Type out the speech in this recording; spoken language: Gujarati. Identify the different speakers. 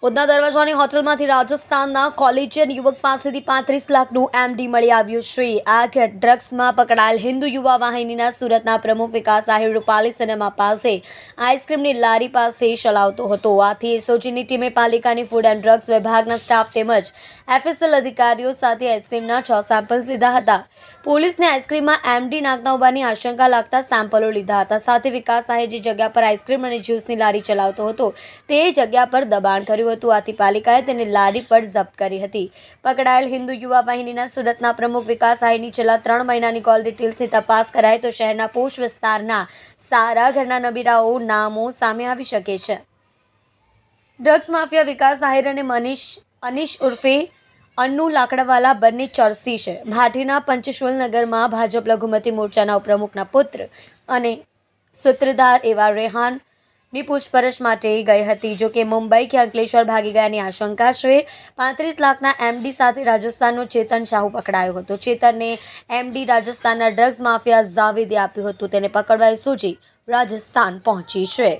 Speaker 1: ઉધના દરવાજાની હોટલમાંથી રાજસ્થાનના કોલેજિયન યુવક પાસેથી 35 લાખનું એમડી મળી આવ્યું છે। આ ડ્રગ્સમાં પકડાયેલ હિન્દુ યુવા વાહિનીના સુરતના પ્રમુખ વિકાસ આહિર રૂપાલી સિનેમા પાસે આઈસ્ક્રીમની લારી પાસે ચલાવતો હતો। આથી એસઓજીની ટીમે પાલિકાની ફૂડ એન્ડ ડ્રગ્સ વિભાગના સ્ટાફ તેમજ એફએસએલ અધિકારીઓ સાથે આઈસ્ક્રીમના 6 સેમ્પલ્સ લીધા હતા। પોલીસને આઈસ્ક્રીમમાં એમડી નાખતા હોવાની આશંકા લાગતા સેમ્પલો લીધા હતા। સાથે વિકાસ આહિર જે જગ્યા પર આઈસ્ક્રીમ અને જ્યુસની લારી ચલાવતો હતો તે જગ્યા પર દબાણ કર્યું હતું। આથી પાલિકાએ તેને લારી પર જપ્ત કરી હતી। પકડાયેલ હિન્દુ યુવા વાહિનીના સુરતના પ્રમુખ વિકાસ આહિરની છેલ્લા 3 મહિનાની કોલ ડિટેલ્સની તપાસ કરાય તો શહેરના પોશ વિસ્તારના સારા ઘરના નબીરાઓ નામો સામે આવી શકે છે। ડ્રગ્સ માફિયા વિકાસ આહિર અને અનીશ ઉર્ફે અન્નુ લાકડાવાલા બંને ચરસી છે। ભાટીના પંચશુલ નગરમાં ભાજપ લઘુમતી મોરચાના ઉપપ્રમુખના પુત્ર અને સૂત્રધાર એવા રેહાન ની પૂછપરછ માટે ગઈ હતી। જો કે મુંબઈ કે અંકલેશ્વર ભાગી ગયાની આશંકા છે। 35 લાખના એમડી સાથે રાજસ્થાનનો ચેતન શાહુ પકડાયો હતો। ચેતનને એમડી રાજસ્થાનના ડ્રગ્સ માફિયા જાવેદે આપ્યું હતું। તેને પકડવા એસઓજી રાજસ્થાન પહોંચી છે।